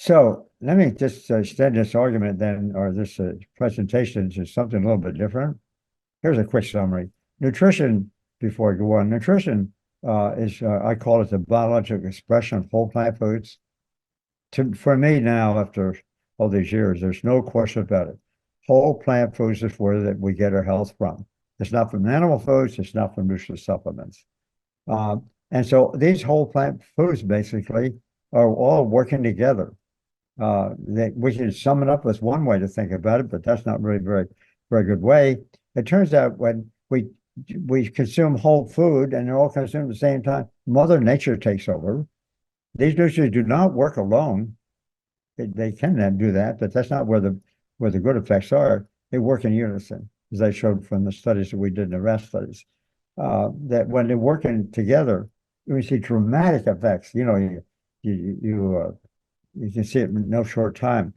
So let me just extend this argument then, or this presentation to something a little bit different. Here's a quick summary. Nutrition, before I go on, nutrition is, I call it the biological expression of whole plant foods. For me now, after all these years, there's no question about it. Whole plant foods is where that we get our health from. It's not from animal foods. It's not from nutritional supplements. And so these whole plant foods basically are all working together. That we can sum it up as one way to think about it, but that's not really very good way. It turns out when we consume whole food and they're all consumed at the same time, Mother Nature takes over. These nutrients do not work alone. They can then do that, but that's not where the good effects are. They work in unison, as I showed from the studies that we did in the rat studies. That when they're working together, we see dramatic effects. You can see it in no short time.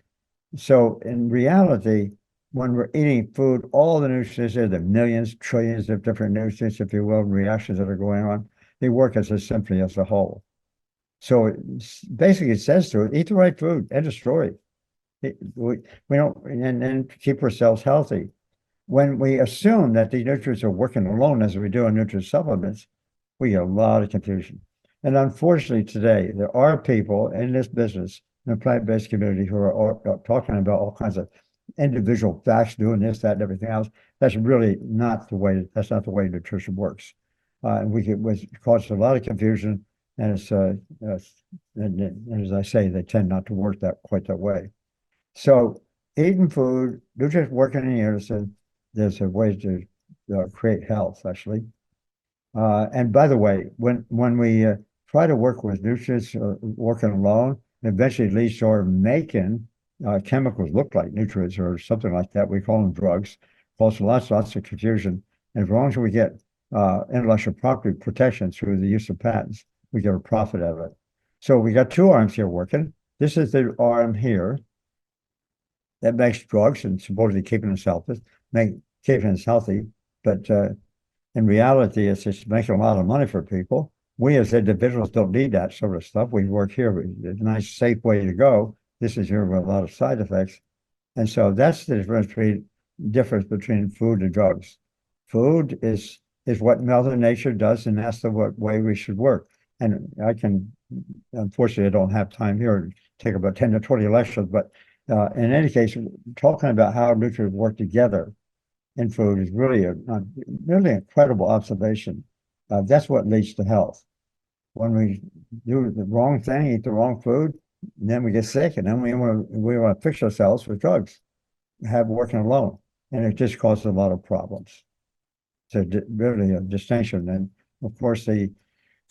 So in reality, when we're eating food, all the nutrients, there, the millions, trillions of different nutrients, if you will, reactions that are going on, they work as simply as a whole. So basically it says to it, eat the right food, end of story. We don't, and keep ourselves healthy. When we assume that the nutrients are working alone, as we do in nutrient supplements, we get a lot of confusion. And unfortunately, today, there are people in this business, in the plant-based community, who are talking about all kinds of individual facts, doing this, that, and everything else. That's really not the way. That's not the way nutrition works. And which causes a lot of confusion. And and as I say, they tend not to work quite that way. So eating food, nutrients working in unison. There's a way to create health, actually. And by the way, when we try to work with nutrients working alone, it eventually leads to our making chemicals look like nutrients or something like that. We call them drugs. Causes lots of confusion. And as long as we get intellectual property protection through the use of patents, we get a profit out of it. So we got two arms here working. This is the arm here that makes drugs and supposedly keeping us healthy, but in reality, it's just making a lot of money for people. We as individuals don't need that sort of stuff. We work here. It's a nice, safe way to go. This is here with a lot of side effects. And so that's the difference between food and drugs. Food is what Mother Nature does, and that's the way we should work. And unfortunately, I don't have time here to take about 10 to 20 lectures, but in any case, talking about how nutrients work together in food is really really incredible observation. That's what leads to health. When we do the wrong thing, eat the wrong food, then we get sick, and then we want to fix ourselves with drugs, have working alone, and it just causes a lot of problems. So really a distinction. And of course, the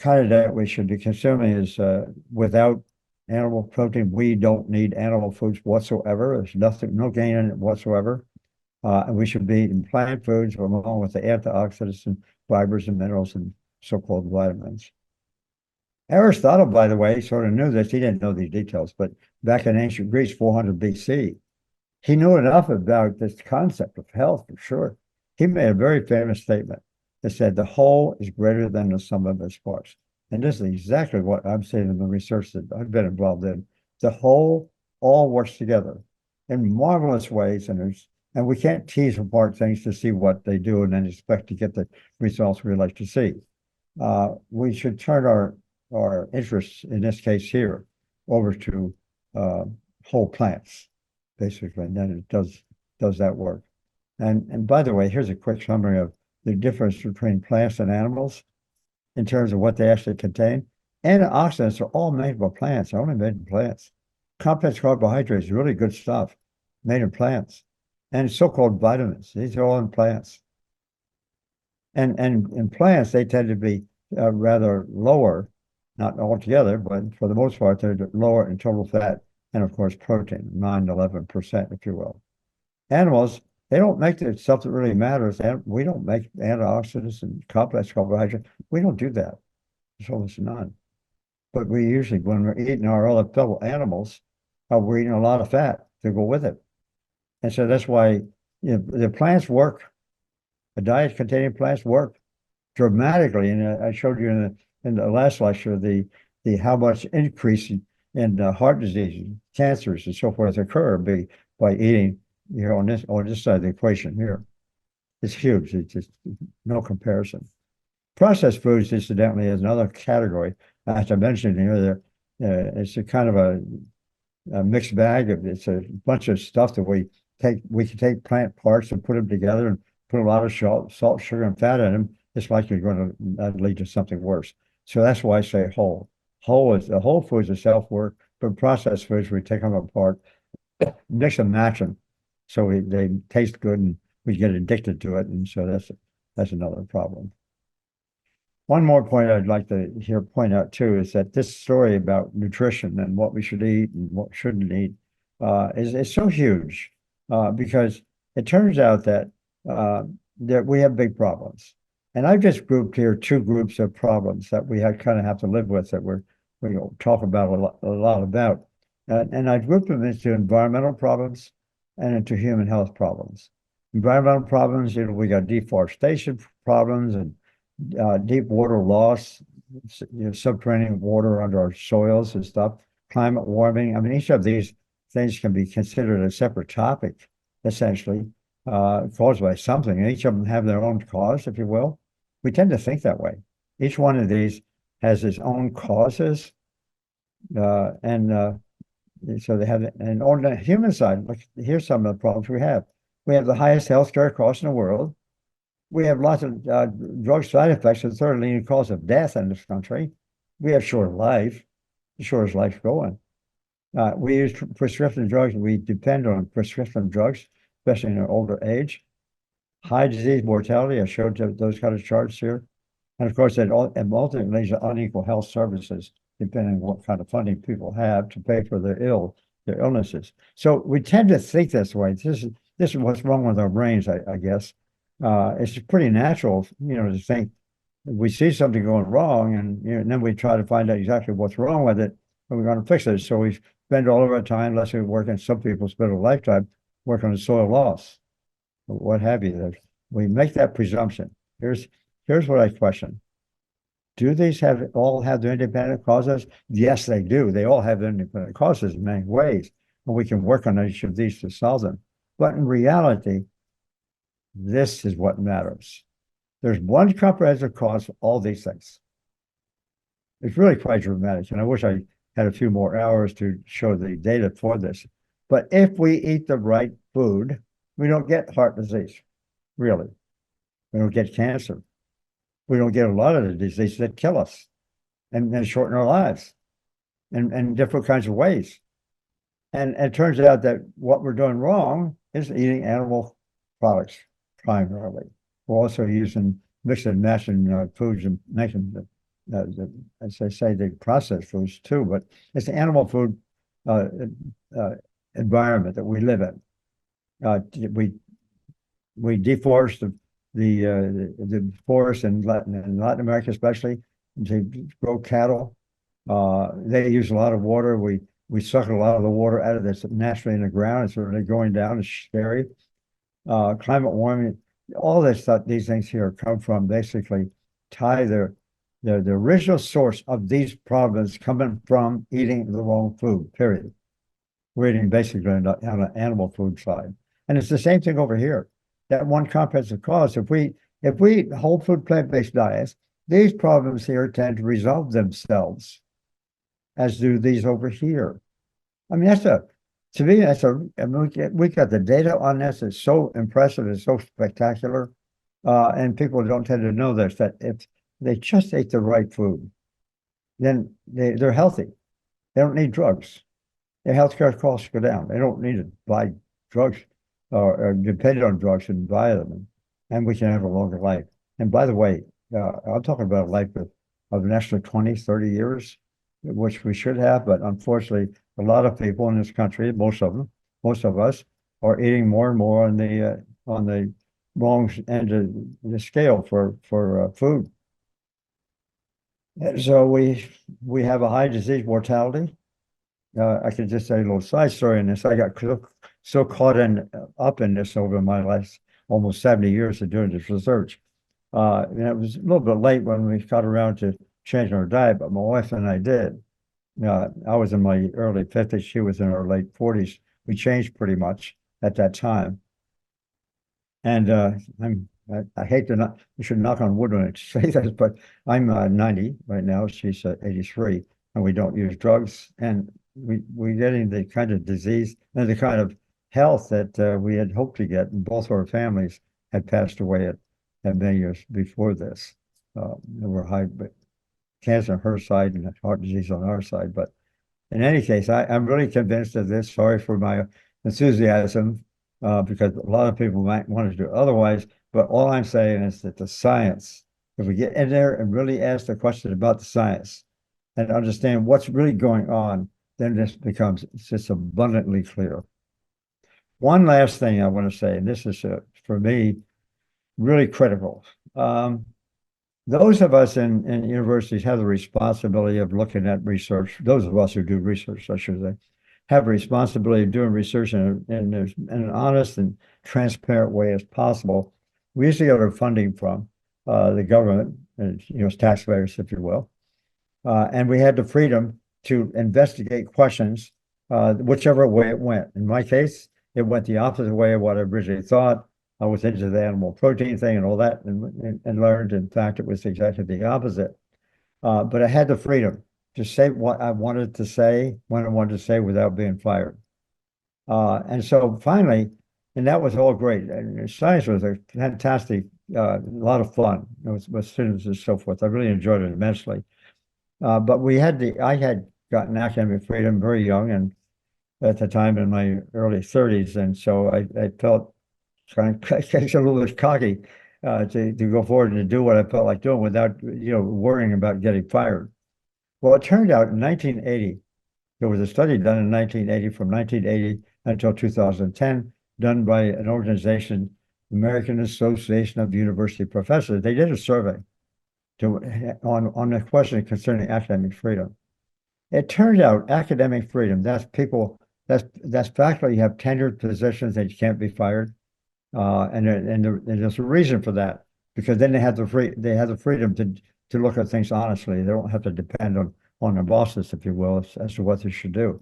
kind of diet we should be consuming is without animal protein. We don't need animal foods whatsoever. There's no gain in it whatsoever. And we should be eating plant foods along with the antioxidants and fibers and minerals and so-called vitamins. Aristotle, by the way, sort of knew this. He didn't know these details, but back in ancient Greece, 400 BC, he knew enough about this concept of health for sure. He made a very famous statement that said, the whole is greater than the sum of its parts. And this is exactly what I'm saying in the research that I've been involved in. The whole all works together in marvelous ways, and we can't tease apart things to see what they do and then expect to get the results we like to see. We should turn our interests, in this case here, over to whole plants, basically, and then it does that work. And by the way, here's a quick summary of the difference between plants and animals in terms of what they actually contain. Antioxidants are all made by plants, they're only made in plants. Complex carbohydrates, really good stuff, made in plants. And so-called vitamins, these are all in plants. And in plants, they tend to be rather lower, not altogether, but for the most part, they're lower in total fat and, of course, protein, 9 to 11%, if you will. Animals, they don't make the stuff that really matters. We don't make antioxidants and complex carbohydrates. We don't do that. There's almost none. But we usually, when we're eating our other fellow animals, we're eating a lot of fat to go with it. And so that's why the plants work. A diet containing plants work dramatically. And I showed you in the last lecture the how much increase and heart disease, cancers, and so forth occur by eating, on this side of the equation here. It's huge. It's just no comparison. Processed foods, incidentally, is another category. As I mentioned here, it's a kind of a mixed bag. It's a bunch of stuff that we can take plant parts and put them together and put a lot of salt, sugar, and fat in them. It's likely going to lead to something worse. So that's why I say whole. Whole foods are self-work, but processed foods, we take them apart, mix and match them, so they taste good and we get addicted to it, and so that's another problem. One more point I'd like to point out too is that this story about nutrition and what we should eat and what shouldn't eat is so huge because it turns out that we have big problems. And I've just grouped here two groups of problems that we kind of have to live with that we talk about a lot about. And I grouped them into environmental problems and into human health problems. Environmental problems, we got deforestation problems and deep water loss, subterranean water under our soils and stuff, climate warming. I mean, each of these things can be considered a separate topic, essentially, caused by something. And each of them have their own cause, if you will. We tend to think that way. Each one of these has its own causes. So they have, and on the human side, here's some of the problems we have. We have the highest healthcare costs in the world. We have lots of drug side effects, the third leading cause of death in this country. We have short life, the shortest life going. We use prescription drugs. We depend on prescription drugs, especially in our older age. High disease mortality, I showed those kind of charts here. And of course, it ultimately leads to unequal health services, depending on what kind of funding people have to pay for their illnesses. So we tend to think this way. This is what's wrong with our brains, I guess. It's pretty natural, to think we see something going wrong, and then we try to find out exactly what's wrong with it, and we're going to fix it. So we spend all of our time, let's say, working. Some people spend a lifetime working on soil loss, what have you. We make that presumption. Here's what I question. Do these all have their independent causes? Yes, they do. They all have their independent causes in many ways, and we can work on each of these to solve them. But in reality, this is what matters. There's one comprehensive cause for all these things. It's really quite dramatic, and I wish I had a few more hours to show the data for this. But if we eat the right food, we don't get heart disease, really. We don't get cancer. We don't get a lot of the diseases that kill us and shorten our lives in different kinds of ways. And it turns out that what we're doing wrong is eating animal products primarily. We're also using mixing and matching foods and making as I say, the processed foods too. But it's the animal food environment that we live in. We deforest the forest in Latin America, especially to grow cattle. They use a lot of water. We suck a lot of the water out of this naturally in the ground. It's really going down. It's scary. Climate warming, all this stuff, these things here come from basically tie the original source of these problems coming from eating the wrong food, period. We're eating basically on an animal food side. And it's the same thing over here. That one comprehensive cause, if we eat whole food plant-based diets, these problems here tend to resolve themselves, as do these over here. I mean, to me, we got the data on this. It's so impressive. It's so spectacular. And people don't tend to know this, that if they just ate the right food, then they're healthy. They don't need drugs. Their healthcare costs go down. They don't need to buy drugs or depend on drugs and buy them. And we can have a longer life. And by the way, I'm talking about a life of an extra 20, 30 years, which we should have. But unfortunately, a lot of people in this country, most of us, are eating more and more on the wrong end of the scale for food. And so we have a high disease mortality. I could just say a little side story in this. I got so caught up in this over my last almost 70 years of doing this research. And it was a little bit late when we got around to changing our diet, but my wife and I did. I was in my early 50s. She was in her late 40s. We changed pretty much at that time. And I hate to not, you should knock on wood when I say this, but I'm 90 right now. She's 83, and we don't use drugs. And we're getting the kind of disease and the kind of health that we had hoped to get. And both our families had passed away at many years before this. There were high cancer on her side and heart disease on our side. But in any case, I'm really convinced of this. Sorry for my enthusiasm, because a lot of people might want to do it otherwise. But all I'm saying is that the science, if we get in there and really ask the question about the science and understand what's really going on, then this becomes just abundantly clear. One last thing I want to say, and this is for me really critical. Those of us in universities have the responsibility of looking at research. Those of us who do research, I should say, have a responsibility of doing research in an honest and transparent way as possible. We used to get our funding from the government, and, taxpayers, if you will, and we had the freedom to investigate questions, whichever way it went. In my case, it went the opposite way of what I originally thought. I was into the animal protein thing and all that, and learned, in fact, it was exactly the opposite. But I had the freedom to say what I wanted to say when I wanted to say without being fired. And so finally, and that was all great. And science was a fantastic, a lot of fun with students and so forth. I really enjoyed it immensely. But I had gotten academic freedom very young, and at the time in my early 30s. And so I felt kind of a little bit cocky to go forward and to do what I felt like doing without, worrying about getting fired. Well, it turned out in 1980, there was a study done in 1980, from 1980 until 2010, done by an organization, American Association of University Professors. They did a survey on a question concerning academic freedom. It turned out academic freedom, that's faculty have tenured positions that can't be fired. And there's a reason for that, because then they have the freedom to look at things honestly. They don't have to depend on their bosses, if you will, as to what they should do.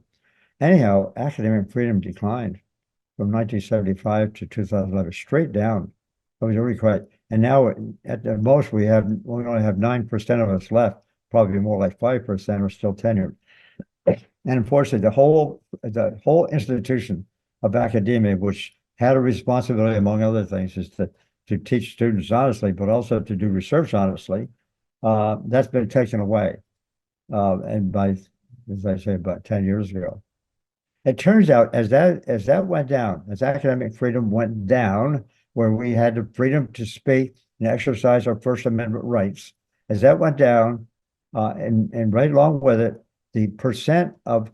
Anyhow, academic freedom declined from 1975 to 2011, straight down. It was really quite. And now at the most we only have 9% of us left, probably more like 5% are still tenured. And unfortunately, the whole institution of academia, which had a responsibility, among other things, is to teach students honestly, but also to do research honestly, that's been taken away. And as I say, about 10 years ago. It turns out as that went down, as academic freedom went down, where we had the freedom to speak and exercise our First Amendment rights, as that went down, and right along with it, the percent of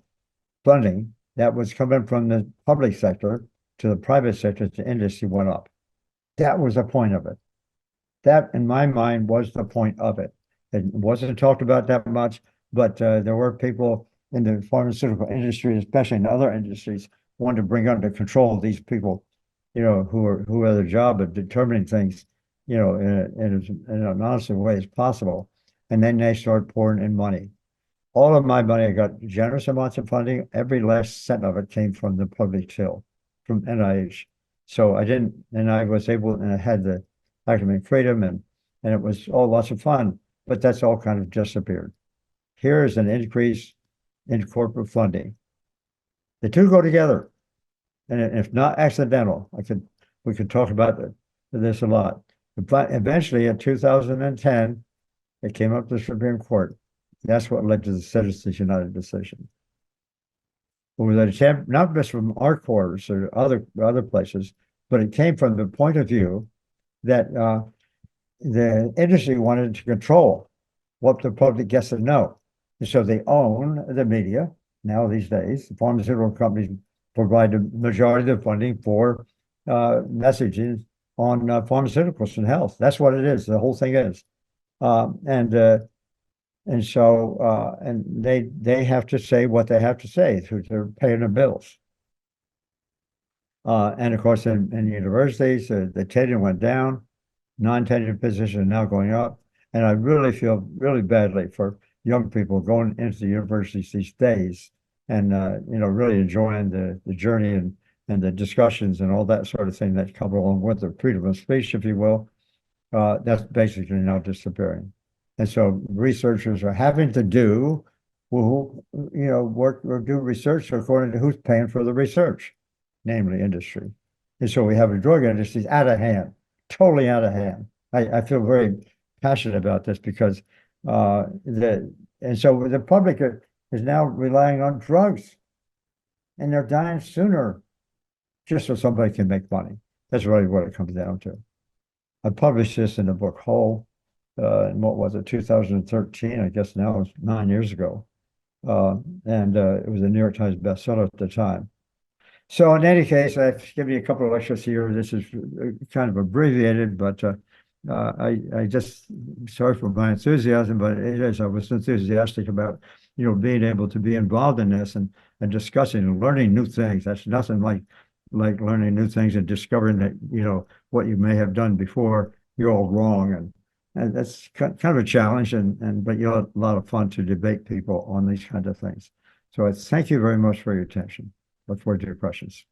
funding that was coming from the public sector to the private sector to industry went up. That was the point of it. That, in my mind, was the point of it. It wasn't talked about that much, but there were people in the pharmaceutical industry, especially in other industries, wanted to bring under control these people, who have the job of determining things, in an honest way as possible. And then they start pouring in money. All of my money, I got generous amounts of funding. Every last cent of it came from the public till, from NIH. So I was able, and I had the academic freedom, and it was all lots of fun, but that's all kind of disappeared. Here is an increase in corporate funding. The two go together, and if not accidental, we could talk about this a lot. But eventually, in 2010, it came up to the Supreme Court. That's what led to the Citizens United decision. It was an attempt, not just from our quarters or other places, but it came from the point of view that the industry wanted to control what the public gets to know. And so they own the media now these days. The pharmaceutical companies provide the majority of the funding for messages on pharmaceuticals and health. That's what it is. The whole thing is. And so they have to say what they have to say through they're paying their bills. And of course, in universities, the tenure went down, non-tenured positions are now going up. And I really feel really badly for young people going into the universities these days and, really enjoying the journey and the discussions and all that sort of thing that come along with the freedom of speech, if you will, that's basically now disappearing. And so researchers are having to work or do research according to who's paying for the research, namely industry. And so we have a drug industry out of hand, totally out of hand. I feel very passionate about this because and so the public is now relying on drugs, and they're dying sooner just so somebody can make money. That's really what it comes down to. I published this in the book Whole, in what was it, 2013, I guess now it's 9 years ago. And it was a New York Times bestseller at the time. So in any case, I've given you a couple of lectures here. This is kind of abbreviated, but I just, sorry for my enthusiasm, but it is, I was enthusiastic about, being able to be involved in this and discussing and learning new things. That's nothing like learning new things and discovering that, what you may have done before, you're all wrong. And that's kind of a challenge, but you have a lot of fun to debate people on these kinds of things. So I thank you very much for your attention. Look forward to your questions.